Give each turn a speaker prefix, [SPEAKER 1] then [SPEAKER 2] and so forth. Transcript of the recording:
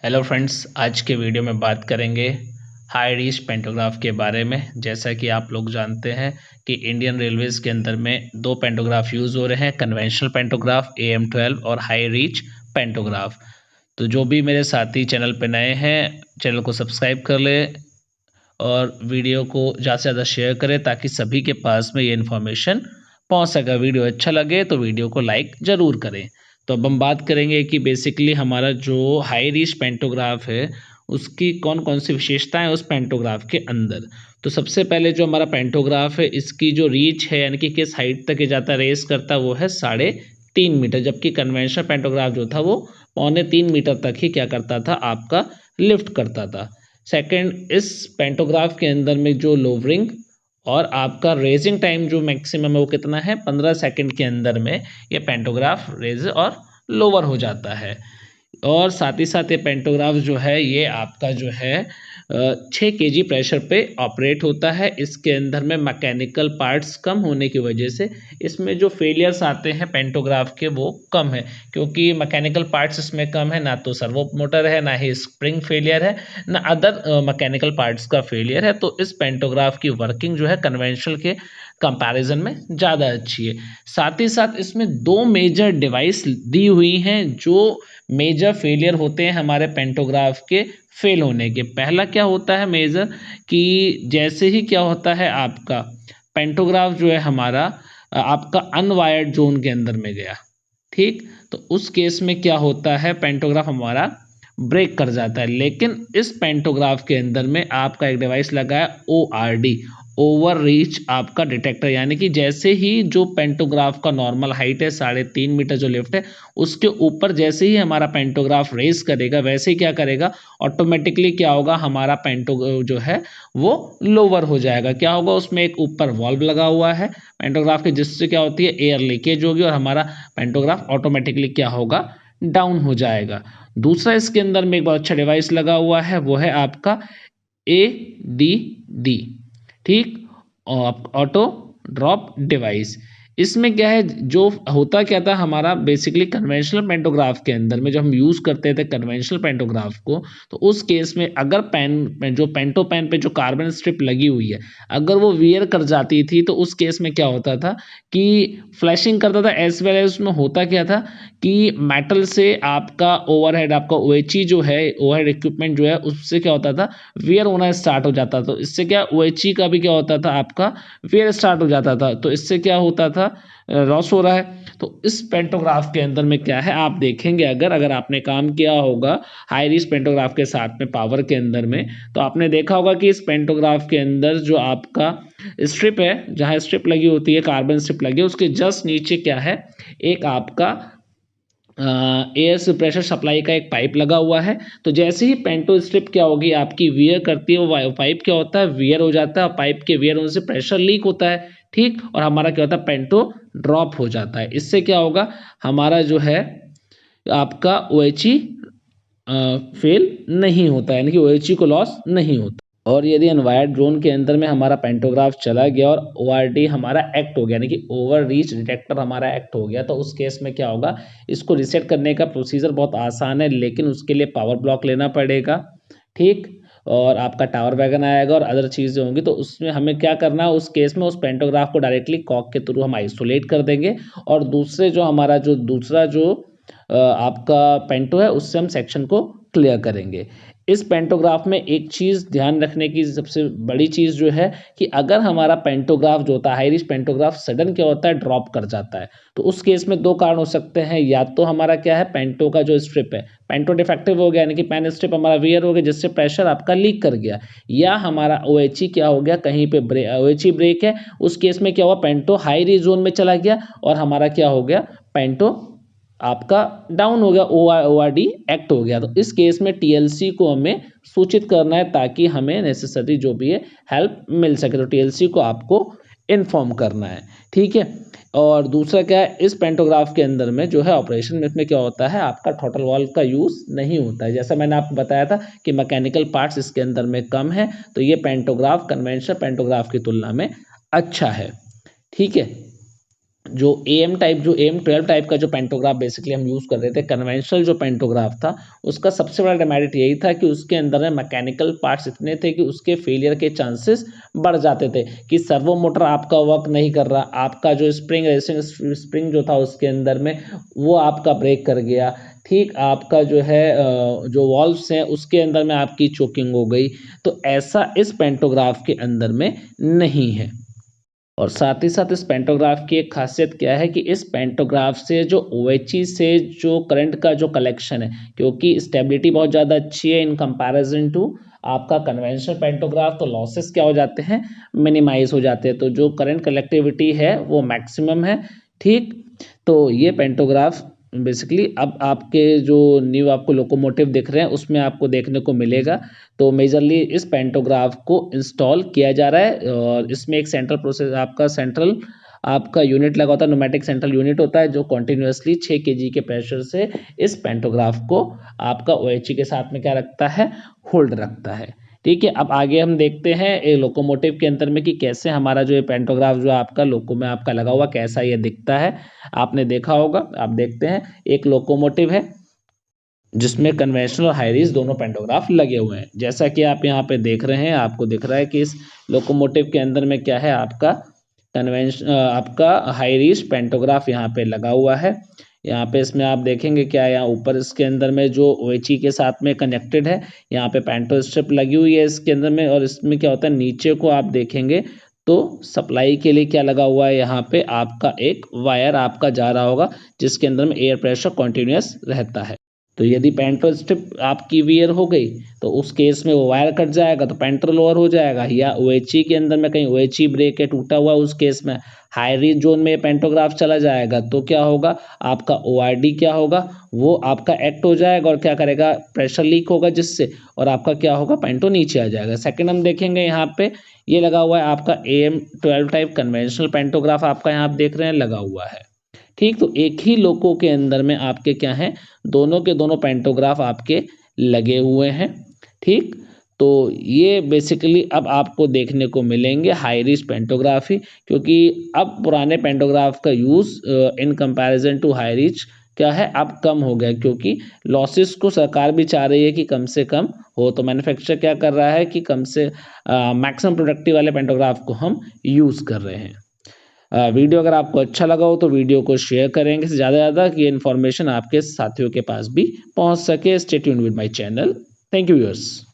[SPEAKER 1] Hello friends, आज के video में बात करेंगे हाई रीच पेंटोग्राफ के बारे में। जैसा कि आप लोग जानते हैं कि इंडियन रेलवेज़ के अंदर में दो पेंटोग्राफ यूज़ हो रहे हैं, कन्वेंशनल पेंटोग्राफ AM12 और हाई रीच पेंटोग्राफ। तो जो भी मेरे साथी चैनल पे नए हैं, चैनल को सब्सक्राइब कर ले और वीडियो को ज़्यादा से ज़्यादा शेयर करें ताकि सभी के पास में ये इन्फॉर्मेशन पहुंच सके। वीडियो अच्छा लगे तो वीडियो को लाइक ज़रूर करें। तो अब हम बात करेंगे कि बेसिकली हमारा जो हाई रीच पेंटोग्राफ है उसकी कौन कौन सी विशेषताएं उस पेंटोग्राफ के अंदर। तो सबसे पहले जो हमारा पेंटोग्राफ है इसकी जो रीच है यानी कि किस हाइट तक ये जाता रेस करता है वो है 3.5 मीटर, जबकि कन्वेंशनल पेंटोग्राफ जो था वो 2.25 मीटर तक ही क्या करता था, आपका लिफ्ट करता था। सेकंड, इस पेंटोग्राफ के अंदर में जो लोवरिंग और आपका रेजिंग टाइम जो मैक्सिमम है वो कितना है, 15 सेकंड के अंदर में ये पेंटोग्राफ रेज और लोअर हो जाता है। और साथ ही साथ ये पेंटोग्राफ जो है ये आपका जो है 6 kg प्रेशर पे ऑपरेट होता है। इसके अंदर में मैकेनिकल पार्ट्स कम होने की वजह से इसमें जो फेलियर्स आते हैं पेंटोग्राफ के वो कम है, क्योंकि मैकेनिकल पार्ट्स इसमें कम है, ना तो सर्वो मोटर है, ना ही स्प्रिंग फेलियर है, ना अदर मैकेनिकल पार्ट्स का फेलियर है। तो इस पेंटोग्राफ की वर्किंग जो है कन्वेंशनल के कंपैरिजन में ज़्यादा अच्छी है। साथ ही साथ इसमें दो मेजर डिवाइस दी हुई हैं जो मेजर फेलियर होते हैं हमारे पेंटोग्राफ के फेल होने के। पहला क्या होता है मेजर, कि जैसे ही क्या होता है आपका पेंटोग्राफ जो है हमारा आपका अनवायर्ड जोन के अंदर में गया, ठीक, तो उस केस में क्या होता है पेंटोग्राफ हमारा ब्रेक कर जाता है। लेकिन इस पेंटोग्राफ के अंदर में आपका एक डिवाइस लगा है ORD, ओवर रीच आपका डिटेक्टर, यानी कि जैसे ही जो पेंटोग्राफ का नॉर्मल हाइट है 3.5 मीटर जो लिफ्ट है उसके ऊपर जैसे ही हमारा पेंटोग्राफ रेस करेगा वैसे ही क्या करेगा, ऑटोमेटिकली क्या होगा, हमारा पेंटो जो है वो लोअर हो जाएगा। क्या होगा, उसमें एक ऊपर वॉल्व लगा हुआ है पेंटोग्राफ के, जिससे क्या होती है एयर लीकेज होगी और हमारा पेंटोग्राफ ऑटोमेटिकली क्या होगा, डाउन हो जाएगा। दूसरा इसके अंदर में एक बहुत अच्छा डिवाइस लगा हुआ है, वो है आपका ADD, ठीक, ऑटो ड्रॉप डिवाइस। इसमें क्या है, जो होता क्या था हमारा बेसिकली कन्वेंशनल पेंटोग्राफ के अंदर में जब हम यूज़ करते थे कन्वेंशनल पेंटोग्राफ को, तो उस केस में अगर पेन जो पेंटो पेन पे जो कार्बन स्ट्रिप लगी हुई है अगर वो वियर कर जाती थी तो उस केस में क्या होता था कि फ्लैशिंग करता था, एज वेल एज उसमें होता क्या था कि मेटल से आपका ओवरहेड, आपका OHE जो है ओवरहेड इक्विपमेंट जो है उससे क्या होता था, वियर होना स्टार्ट हो जाता था। तो इससे क्या OHE का भी क्या होता था, आपका वियर स्टार्ट हो जाता था, तो इससे क्या होता था, लॉस हो रहा है। तो इस पेंटोग्राफ के अंदर में क्या है, आप देखेंगे अगर अगर आपने काम किया होगा हाई रिच पेंटोग्राफ के साथ में पावर के अंदर में, तो आपने देखा होगा कि इस पेंटोग्राफ के अंदर जो आपका स्ट्रिप है, जहाँ स्ट्रिप लगी होती है, कार्बन स्ट्रिप लगी है, उसके जस्ट नीचे क्या है, एक आपका एयर प्रेशर सप्लाई का एक पाइप लगा हुआ है। तो जैसे ही पेंटो स्ट्रिप क्या होगी आपकी वियर करती है, वो पाइप क्या होता है, वियर हो जाता है, और पाइप के वियर होने से प्रेशर लीक होता है, ठीक, और हमारा क्या होता है, पेंटो ड्रॉप हो जाता है। इससे क्या होगा, हमारा जो है आपका OHE फेल नहीं होता है, यानी कि OHE को लॉस नहीं होता। और यदि अनवायर्ड ड्रोन के अंदर में हमारा पेंटोग्राफ चला गया और ORD हमारा एक्ट हो गया, यानी कि ओवर रीच डिटेक्टर हमारा एक्ट हो गया, तो उस केस में क्या होगा, इसको रिसेट करने का प्रोसीजर बहुत आसान है, लेकिन उसके लिए पावर ब्लॉक लेना पड़ेगा, ठीक, और आपका टावर वैगन आएगा और अदर चीज़ें होंगी। तो उसमें हमें क्या करना है, उस केस में उस पेंटोग्राफ को डायरेक्टली कॉक के थ्रू हम आइसोलेट कर देंगे और दूसरे जो हमारा जो दूसरा जो आपका पेंटो है उससे हम सेक्शन को क्लियर करेंगे। इस पेंटोग्राफ में एक चीज़ ध्यान रखने की सबसे बड़ी चीज़ जो है कि अगर हमारा पेंटोग्राफ जो होता है हाई रिच पेंटोग्राफ सडन क्या होता है, ड्रॉप कर जाता है, तो उस केस में दो कारण हो सकते हैं। या तो हमारा क्या है, पेंटो का जो स्ट्रिप है पेंटो डिफेक्टिव हो गया, यानी कि पेन स्ट्रिप हमारा वियर हो गया जिससे प्रेशर आपका लीक कर गया, या हमारा OHE क्या हो गया, कहीं पे OHE ब्रेक है, उस केस में क्या हुआ, पेंटो हाई रिच जोन में चला गया और हमारा क्या हो गया, पेंटो आपका डाउन हो गया, ORD एक्ट हो गया। तो इस केस में TLC को हमें सूचित करना है ताकि हमें नेसेसरी जो भी है हेल्प मिल सके, तो TLC को आपको इन्फॉर्म करना है, ठीक है। और दूसरा क्या है, इस पेंटोग्राफ के अंदर में जो है ऑपरेशन में इसमें क्या होता है, आपका थ्रॉटल वाल्व का यूज़ नहीं होता है। जैसा मैंने आपको बताया था कि मैकेनिकल पार्ट्स इसके अंदर में कम है, तो ये पेंटोग्राफ कन्वेंशनल पेंटोग्राफ की तुलना में अच्छा है, ठीक है। जो AM12 टाइप का जो पेंटोग्राफ बेसिकली हम यूज़ कर रहे थे, कन्वेंशनल जो पेंटोग्राफ था, उसका सबसे बड़ा डिमेरिट यही था कि उसके अंदर में मैकेनिकल पार्ट्स इतने थे कि उसके फेलियर के चांसेस बढ़ जाते थे, कि सर्वो मोटर आपका वर्क नहीं कर रहा, आपका जो स्प्रिंग रेसिंग स्प्रिंग जो था उसके अंदर में वो आपका ब्रेक कर गया, ठीक, आपका जो है जो वॉल्व्स हैं उसके अंदर में आपकी चोकिंग हो गई। तो ऐसा इस पेंटोग्राफ के अंदर में नहीं है। और साथ ही साथ इस पेंटोग्राफ की एक खासियत क्या है कि इस पेंटोग्राफ से जो OHE से जो करंट का जो कलेक्शन है, क्योंकि स्टेबिलिटी बहुत ज़्यादा अच्छी है इन कंपैरिजन टू आपका कन्वेंशनल पेंटोग्राफ, तो लॉसेस क्या हो जाते हैं, मिनिमाइज हो जाते हैं, तो जो करंट कलेक्टिविटी है वो मैक्सिमम है। ठीक, तो ये पेंटोग्राफ बेसिकली अब आपके जो न्यू आपको लोकोमोटिव दिख रहे हैं उसमें आपको देखने को मिलेगा। तो मेजरली इस पेंटोग्राफ को इंस्टॉल किया जा रहा है और इसमें एक सेंट्रल आपका यूनिट लगा होता है, न्यूमेटिक सेंट्रल यूनिट होता है जो कंटिन्यूअसली 6 kg के प्रेशर से इस पेंटोग्राफ को आपका OHE के साथ में क्या रखता है, होल्ड रखता है। ठीक है, अब आगे हम देखते हैं ये लोकोमोटिव के अंदर में कि कैसे हमारा जो ये पेंटोग्राफ जो आपका लोको में आपका लगा हुआ कैसा ये दिखता है। आपने देखा होगा, आप देखते हैं एक लोकोमोटिव है जिसमें कन्वेंशनल और हाई रीच दोनों पेंटोग्राफ लगे हुए हैं। जैसा कि आप यहाँ पे देख रहे हैं, आपको दिख रहा है कि इस लोकोमोटिव के अंदर में क्या है, आपका हाई रीच पेंटोग्राफ यहाँ पे लगा हुआ है। यहाँ पे इसमें आप देखेंगे क्या, यहाँ ऊपर इसके अंदर में जो OHE के साथ में कनेक्टेड है, यहाँ पे पेंटो स्ट्रिप लगी हुई है इसके अंदर में, और इसमें क्या होता है नीचे को आप देखेंगे तो सप्लाई के लिए क्या लगा हुआ है, यहाँ पे आपका एक वायर आपका जा रहा होगा जिसके अंदर में एयर प्रेशर कंटिन्यूअस रहता है। तो यदि पेंटो स्ट्रिप आपकी वियर हो गई तो उस केस में वो वायर कट जाएगा तो पेंटर लोअर हो जाएगा, या OHE के अंदर में कहीं OHE ब्रेक है टूटा हुआ, उस केस में हाई रीच जोन में पेंटोग्राफ चला जाएगा तो क्या होगा, आपका ORD क्या होगा, वो आपका एक्ट हो जाएगा और क्या करेगा, प्रेशर लीक होगा जिससे, और आपका क्या होगा, पेंटो नीचे आ जाएगा। सेकंड हम देखेंगे यहाँ पे ये लगा हुआ है आपका AM12 टाइप कन्वेंशनल पेंटोग्राफ, आपका यहाँ आप देख रहे हैं लगा हुआ है। ठीक, तो एक ही लोको के अंदर में आपके क्या हैं, दोनों के दोनों पेंटोग्राफ आपके लगे हुए हैं। ठीक, तो ये बेसिकली अब आपको देखने को मिलेंगे हाई रिच पेंटोग्राफी, क्योंकि अब पुराने पेंटोग्राफ का use in comparison to high reach क्या है, अब कम हो गया, क्योंकि लॉसेस को सरकार भी चाह रही है कि कम से कम हो, तो मैन्युफैक्चरर क्या कर रहा है कि कम से मैक्सिमम प्रोडक्टिव वाले पेंटोग्राफ को हम यूज़ कर रहे हैं। वीडियो अगर आपको अच्छा लगा हो तो वीडियो को शेयर करेंगे ज़्यादा से ज़्यादा कि ये इन्फॉर्मेशन आपके साथियों के पास भी पहुंच सके। Stay tuned with my channel. Thank you viewers.